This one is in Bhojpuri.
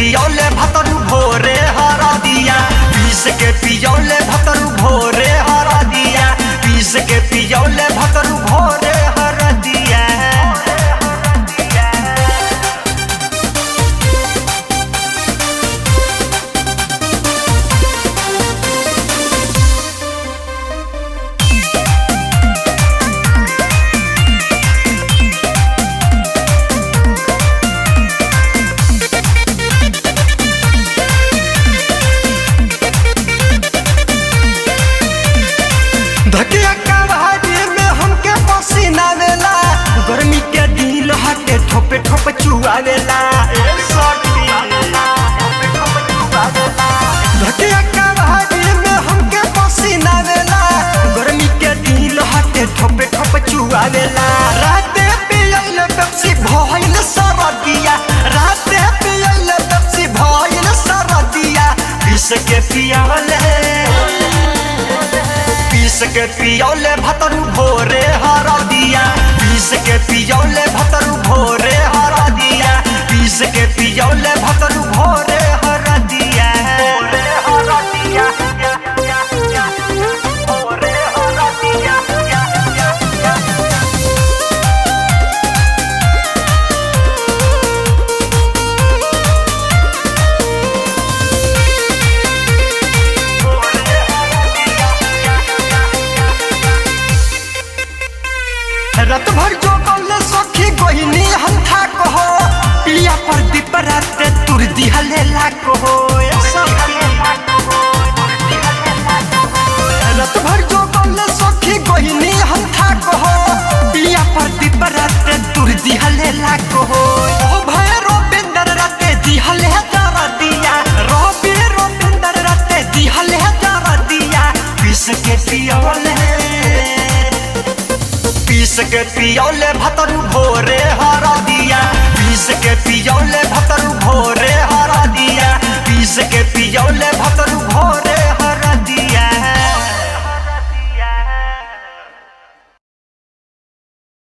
पियोले भतरू भोरे हरा दिया, पीस के पियोले भतरू भोरे हरा दिया, पीस के पियोले भतरू भोरे हरा दिया। धकिया कवाड़ी में हमके पसीना वेला, गर्मी के दिल हटे ठोपे ठोप चुआवेला। धकिया कवाड़ी में हमके पसीना वेला, गर्मी के दिल हटे ठोपे ठोप चुआवेला। राते पियल पेप्सी भइल सरदिया, राते पियल पेप्सी भइल सरदिया, पीस के पियावले पीस के पियोले भतरू भोरे हरा दिया, पीस के पियोले भतरू भोरे हरा दिया, पीस के पियोले भतरू भोरे हरा दिया। भोरे हरा दिया, भोरे हरा दिया। रात भर जो बोले सखी गोहिनी हंथा कहो, पिया पर दीप रात तुर दिहले ला कहो। रात भर जो बोले सखी गोहिनी हंथा कहो, पिया पर दीप रात तुर दिहले ला कहो। ओ भैरो बिंदर राते दिहले जरा दिया, रोबी रो बिंदर राते दिहले जरा दिया, पीस के पियोले पीस के पियोले भतरू भोरे